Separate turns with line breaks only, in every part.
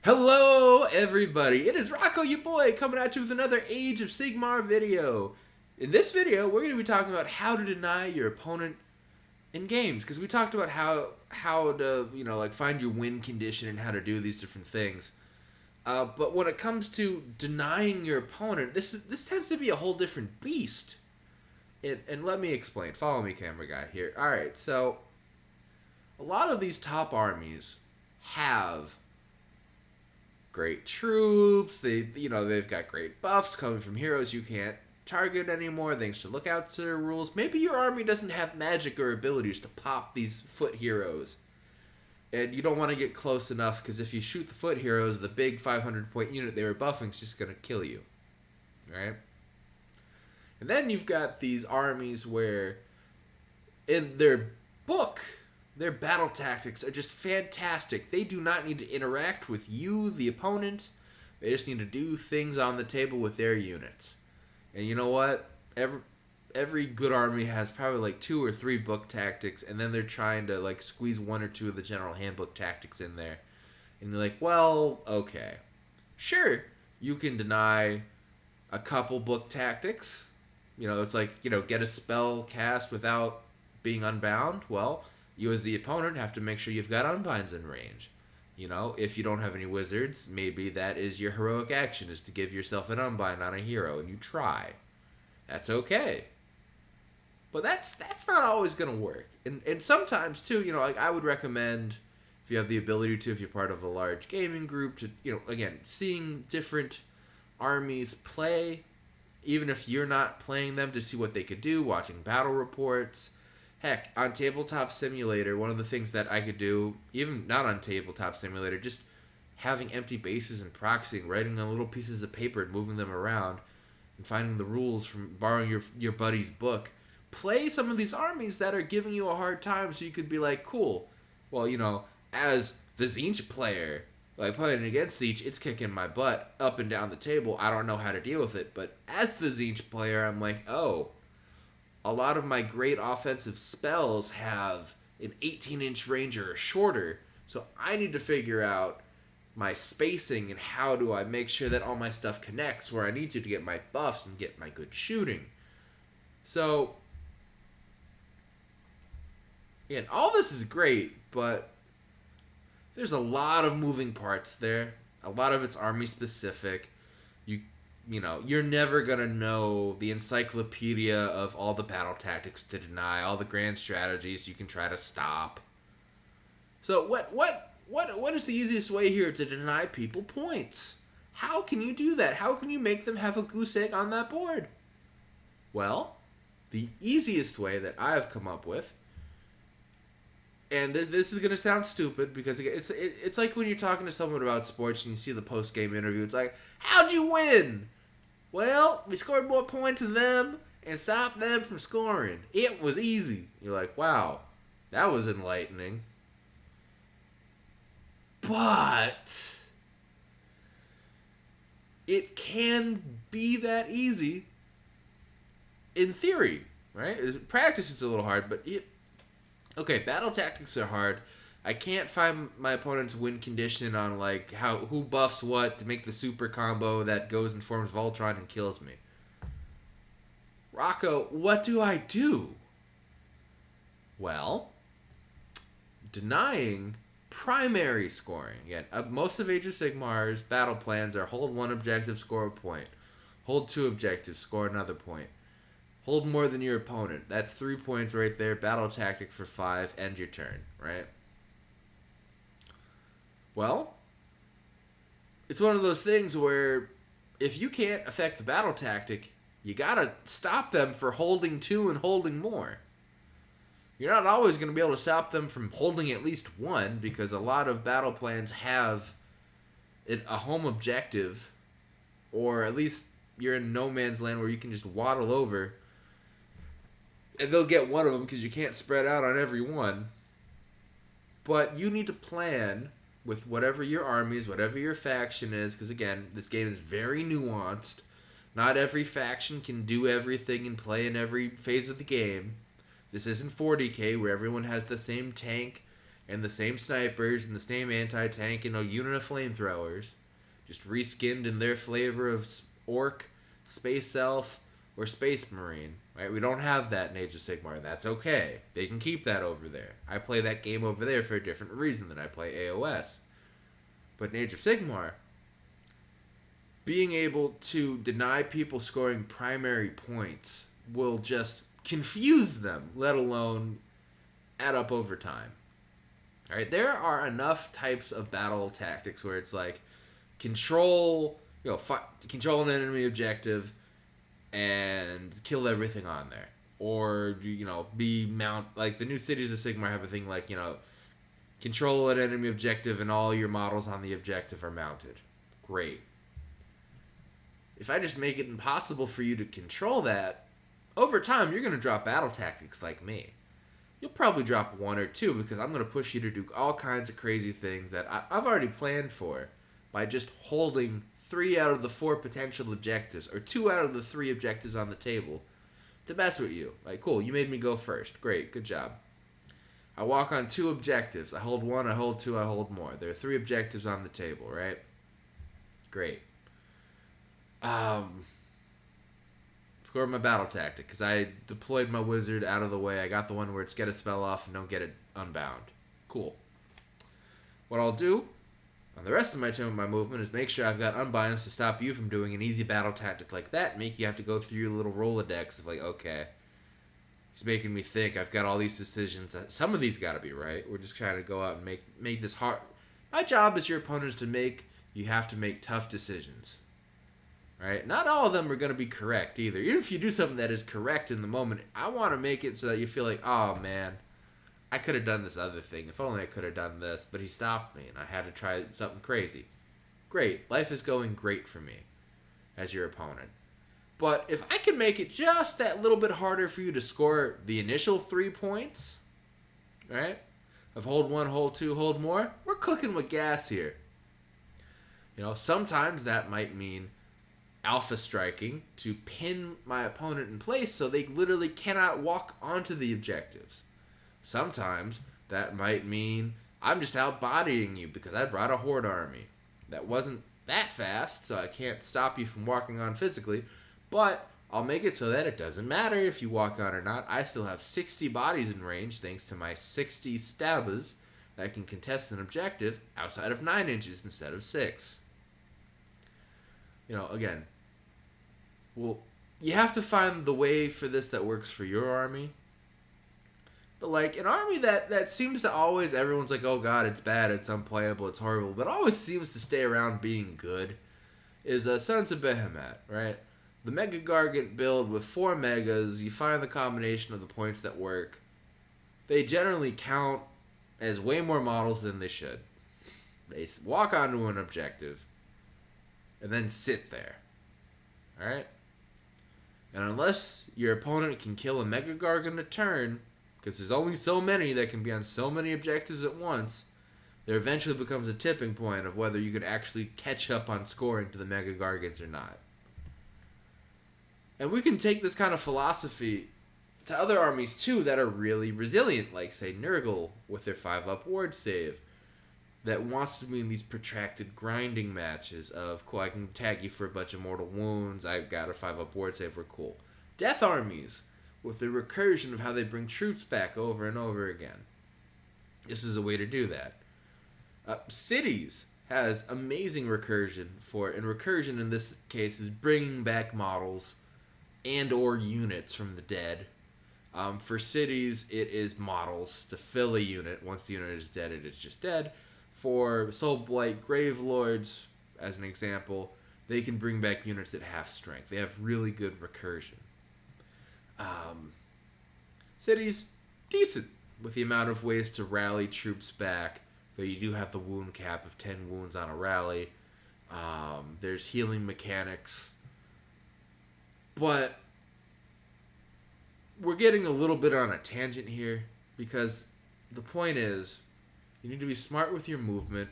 Hello, everybody. It is Rocco, your boy, coming at you with another Age of Sigmar video. In this video, we're going to be talking about how to deny your opponent in games, because we talked about how to like find your win condition and how to do these different things. But when it comes to denying your opponent, this tends to be a whole different beast. And let me explain. Follow me, camera guy. Here. All right. So a lot of these top armies have great troops. They've got great buffs coming from heroes you can't target anymore, thanks to lookouts to their rules. Maybe your army doesn't have magic or abilities to pop these foot heroes, and you don't want to get close enough, because if you shoot the foot heroes, the big 500 point unit they were buffing is just going to kill you, right? And then you've got these armies where in their book, their battle tactics are just fantastic. They do not need to interact with you, the opponent. They just need to do things on the table with their units. And you know what? Every good army has probably like 2 or 3 book tactics, and then they're trying to like squeeze 1 or 2 of the general handbook tactics in there. And you're like, well, okay. Sure, you can deny a couple book tactics. It's like, get a spell cast without being unbound. Well, you as the opponent have to make sure you've got unbinds in range. If you don't have any wizards, maybe that is your heroic action, is to give yourself an unbind on a hero, and you try. That's okay. But that's not always going to work. And sometimes, too, like I would recommend, if you have the ability to, if you're part of a large gaming group, to, again, seeing different armies play, even if you're not playing them, to see what they could do, watching battle reports. Heck, on Tabletop Simulator, one of the things that I could do, even not on Tabletop Simulator, just having empty bases and proxying, writing on little pieces of paper and moving them around, and finding the rules from borrowing your buddy's book. Play some of these armies that are giving you a hard time, so you could be like, cool, well, as the Tzeentch player, like playing against Tzeentch, it's kicking my butt up and down the table. I don't know how to deal with it, but as the Tzeentch player, I'm like, oh, a lot of my great offensive spells have an 18-inch range or shorter, so I need to figure out my spacing and how do I make sure that all my stuff connects where I need to get my buffs and get my good shooting. So, again, all this is great, but there's a lot of moving parts there. A lot of it's army specific. You're never going to know the encyclopedia of all the battle tactics to deny, all the grand strategies you can try to stop. So what is the easiest way here to deny people points? How can you do that? How can you make them have a goose egg on that board? Well, the easiest way that I've come up with, and this is going to sound stupid, because it's like when you're talking to someone about sports and you see the post-game interview, it's like, how'd you win? Well, we scored more points than them and stopped them from scoring. It was easy. You're like, wow, that was enlightening. But it can be that easy in theory, right? In practice, it's a little hard, but okay, battle tactics are hard. I can't find my opponent's win condition on like who buffs what to make the super combo that goes and forms Voltron and kills me. Rocco, what do I do? Well, denying primary scoring. Again, most of Age of Sigmar's battle plans are hold 1 objective, score a point. Hold 2 objectives, score another point. Hold more than your opponent. That's 3 points right there. Battle tactic for 5. End your turn, right? Well, it's one of those things where if you can't affect the battle tactic, you gotta stop them for holding 2 and holding more. You're not always going to be able to stop them from holding at least 1, because a lot of battle plans have a home objective, or at least you're in no man's land where you can just waddle over and they'll get one of them because you can't spread out on every one. But you need to plan with whatever your army is, whatever your faction is, because again, this game is very nuanced. Not every faction can do everything and play in every phase of the game. This isn't 40k where everyone has the same tank and the same snipers and the same anti-tank and a unit of flamethrowers, just reskinned in their flavor of orc, space elf, or space marine. Right? We don't have that in Age of Sigmar. That's okay. They can keep that over there. I play that game over there for a different reason than I play AoS. But in Age of Sigmar, being able to deny people scoring primary points will just confuse them, let alone add up over time. All right, there are enough types of battle tactics where it's like control, control an enemy objective and kill everything on there, or be mount, like the new cities of Sigmar have a thing like control an enemy objective and all your models on the objective are mounted. Great. If I just make it impossible for you to control that, over time you're going to drop battle tactics like me. You'll probably drop one or two because I'm going to push you to do all kinds of crazy things that I've already planned for by just holding 3 out of the 4 potential objectives or 2 out of the 3 objectives on the table to mess with you. Like, cool, you made me go first. Great, good job. I walk on 2 objectives. I hold 1, I hold 2, I hold more. There are 3 objectives on the table, right? Great. Score my battle tactic because I deployed my wizard out of the way. I got the one where it's get a spell off and don't get it unbound. Cool. What I'll do on the rest of my turn with my movement is make sure I've got unbinds to stop you from doing an easy battle tactic like that and make you have to go through your little Rolodex of like, okay, he's making me think. I've got all these decisions. Some of these got to be right. We're just trying to go out and make this hard. My job as your opponent is to make you have to make tough decisions. Right? Not all of them are going to be correct either. Even if you do something that is correct in the moment, I want to make it so that you feel like, oh man, I could have done this other thing. If only I could have done this, but he stopped me and I had to try something crazy. Great. Life is going great for me as your opponent. But if I can make it just that little bit harder for you to score the initial 3 points, right? Of hold 1, hold 2, hold more, we're cooking with gas here. Sometimes that might mean alpha striking to pin my opponent in place so they literally cannot walk onto the objectives. Sometimes that might mean I'm just outbodying you because I brought a horde army that wasn't that fast, so I can't stop you from walking on physically, but I'll make it so that it doesn't matter if you walk on or not. I still have 60 bodies in range thanks to my 60 stabbers that can contest an objective outside of 9 inches instead of 6. Again, well, you have to find the way for this that works for your army. But like an army that seems to always, everyone's like, oh god, it's bad, it's unplayable, it's horrible, but always seems to stay around being good, is Sons of Behemoth, right? The Mega Gargant build with 4 megas, you find the combination of the points that work. They generally count as way more models than they should. They walk onto an objective and then sit there. Alright? And unless your opponent can kill a Mega Gargant a turn, because there's only so many that can be on so many objectives at once, there eventually becomes a tipping point of whether you could actually catch up on scoring to the Mega Gargants or not. And we can take this kind of philosophy to other armies too that are really resilient, like say Nurgle with their 5-up ward save, that wants to be in these protracted grinding matches of, cool, I can tag you for a bunch of mortal wounds, I've got a 5-up ward save, we're cool. Death armies with the recursion of how they bring troops back over and over again. This is a way to do that. Cities has amazing recursion for it, and recursion in this case is bringing back models and or units from the dead. For cities, it is models to fill a unit. Once the unit is dead, it is just dead. For Soulblight Grave Lords, as an example, they can bring back units at half strength. They have really good recursion. Cities, decent with the amount of ways to rally troops back, though you do have the wound cap of 10 wounds on a rally. There's healing mechanics. But we're getting a little bit on a tangent here, because the point is, you need to be smart with your movement.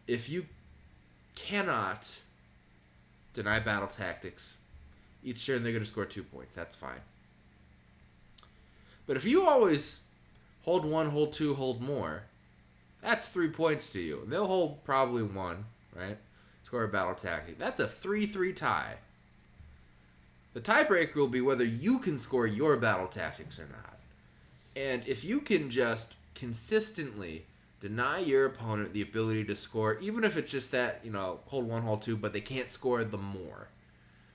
If you cannot deny battle tactics, each turn they're going to score 2 points. That's fine. But if you always hold 1, hold 2, hold more, That's 3 points to you. And they'll hold probably 1, right? Score a battle tactic. That's a 3-3 tie. The tiebreaker will be whether you can score your battle tactics or not. And if you can just consistently deny your opponent the ability to score, even if it's just that, hold 1, hold 2, but they can't score the more.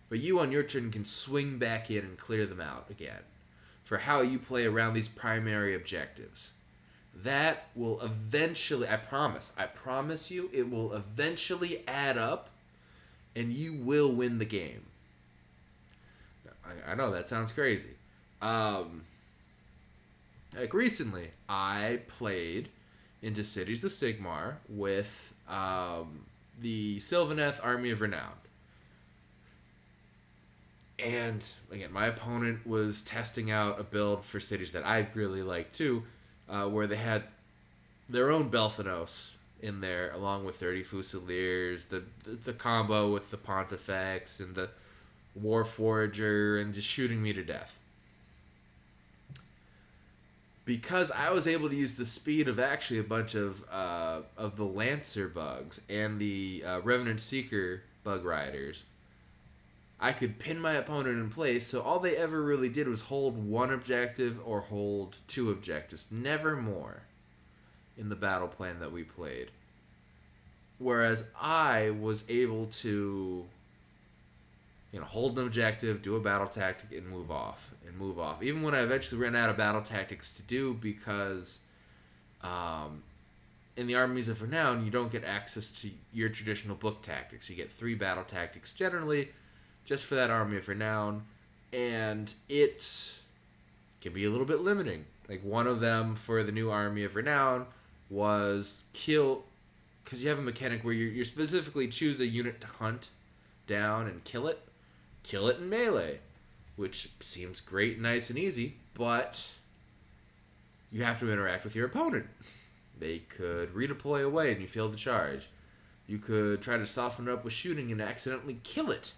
But you on your turn can swing back in and clear them out again for how you play around these primary objectives. That will eventually, I promise you, it will eventually add up and you will win the game. I know that sounds crazy. Like recently, I played into Cities of Sigmar with the Sylvaneth Army of Renown. And again, my opponent was testing out a build for cities that I really like too, where they had their own Belthanos in there, along with 30 Fusiliers, the combo with the Pontifex and the Warforger, and just shooting me to death. Because I was able to use the speed of actually a bunch of the Lancer bugs and the Revenant Seeker bug riders, I could pin my opponent in place, so all they ever really did was hold 1 objective or hold 2 objectives, never more in the battle plan that we played. Whereas I was able to, hold an objective, do a battle tactic, and move off. Even when I eventually ran out of battle tactics to do, because in the Armies of Renown, you don't get access to your traditional book tactics. You get 3 battle tactics generally, just for that Army of Renown, and it can be a little bit limiting. Like, one of them for the new Army of Renown was kill, because you have a mechanic where you specifically choose a unit to hunt down and kill it in melee, which seems great, nice, and easy, but you have to interact with your opponent. They could redeploy away and you fail the charge. You could try to soften it up with shooting and accidentally kill it.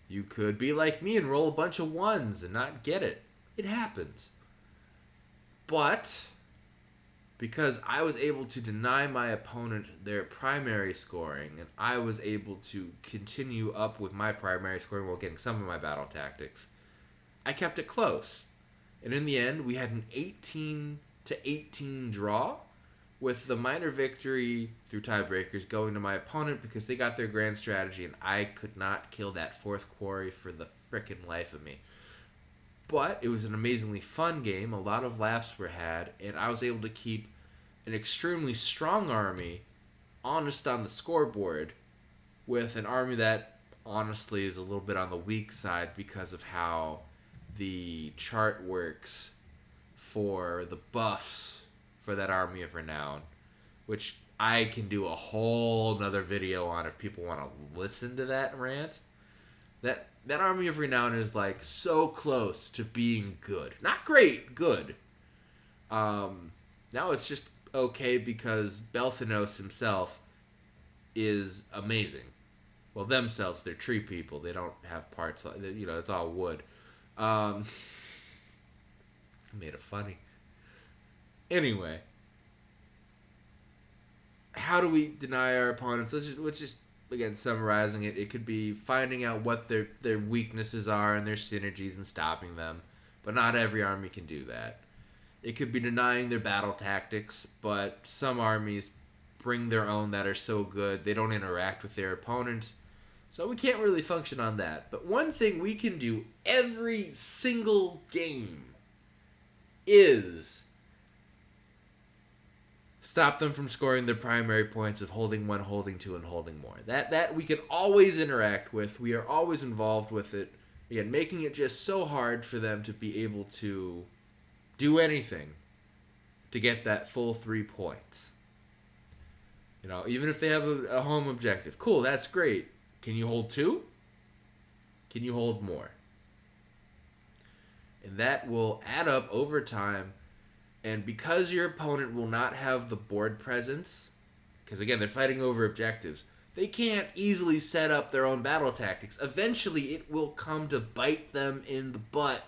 You could be like me and roll a bunch of 1s and not get it. It happens. But because I was able to deny my opponent their primary scoring, and I was able to continue up with my primary scoring while getting some of my battle tactics, I kept it close. And in the end, we had an 18-18 draw, with the minor victory through tiebreakers going to my opponent because they got their grand strategy and I could not kill that 4th quarry for the frickin' life of me. But it was an amazingly fun game, a lot of laughs were had, and I was able to keep an extremely strong army honest on the scoreboard with an army that honestly is a little bit on the weak side because of how the chart works for the buffs for that Army of Renown, which I can do a whole nother video on if people want to listen to that rant. That Army of Renown is like so close to being good. Not great, good. Now it's just okay because Belthanos himself is amazing. Well, themselves, they're tree people. They don't have parts, it's all wood. I made it funny. Anyway, how do we deny our opponents? Let's just again, summarizing it, it could be finding out what their weaknesses are and their synergies and stopping them. But not every army can do that. It could be denying their battle tactics, but some armies bring their own that are so good they don't interact with their opponent. So we can't really function on that. But one thing we can do every single game is stop them from scoring their primary points of holding 1, holding 2, and holding more. That we can always interact with. We are always involved with it. Again, making it just so hard for them to be able to do anything to get that full 3 points. Even if they have a home objective. Cool, that's great. Can you hold 2? Can you hold more? And that will add up over time. And because your opponent will not have the board presence, because again, they're fighting over objectives, they can't easily set up their own battle tactics. Eventually, it will come to bite them in the butt.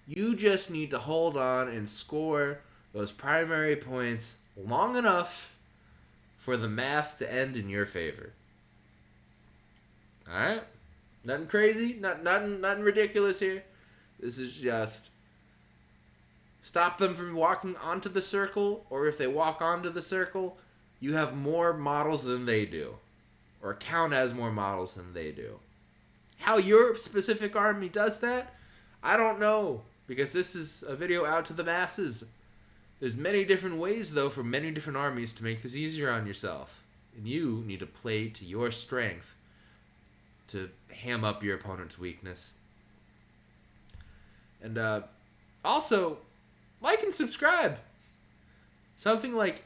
You just need to hold on and score those primary points long enough for the math to end in your favor. Alright? Nothing crazy, nothing ridiculous here. This is just stop them from walking onto the circle, or if they walk onto the circle, you have more models than they do. Or count as more models than they do. How your specific army does that, I don't know, because this is a video out to the masses. There's many different ways, though, for many different armies to make this easier on yourself. And you need to play to your strength to ham up your opponent's weakness. And also, like and subscribe. Something like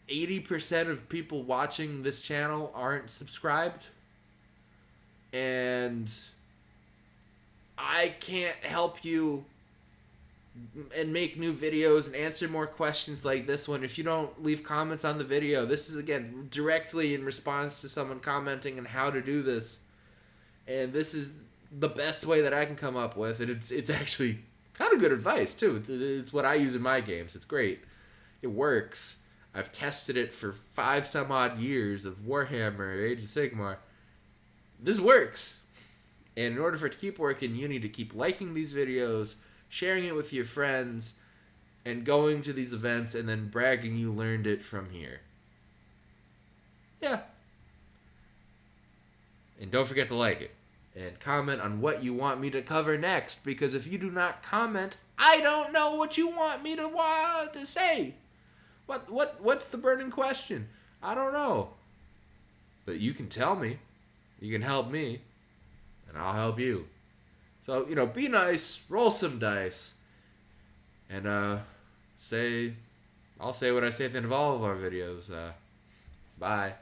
80% of people watching this channel aren't subscribed. And I can't help you and make new videos and answer more questions like this one if you don't leave comments on the video. This is, again, directly in response to someone commenting on how to do this. And this is the best way that I can come up with. And it's actually kind of good advice, too. It's what I use in my games. It's great. It works. I've tested it for 5 some odd years of Warhammer, Age of Sigmar. This works. And in order for it to keep working, you need to keep liking these videos, sharing it with your friends, and going to these events and then bragging you learned it from here. Yeah. And don't forget to like it. And comment on what you want me to cover next, because if you do not comment, I don't know what you want me to say. What's the burning question? I don't know. But you can tell me. You can help me. And I'll help you. So, be nice, roll some dice, and I'll say what I say at the end of all of our videos. Bye.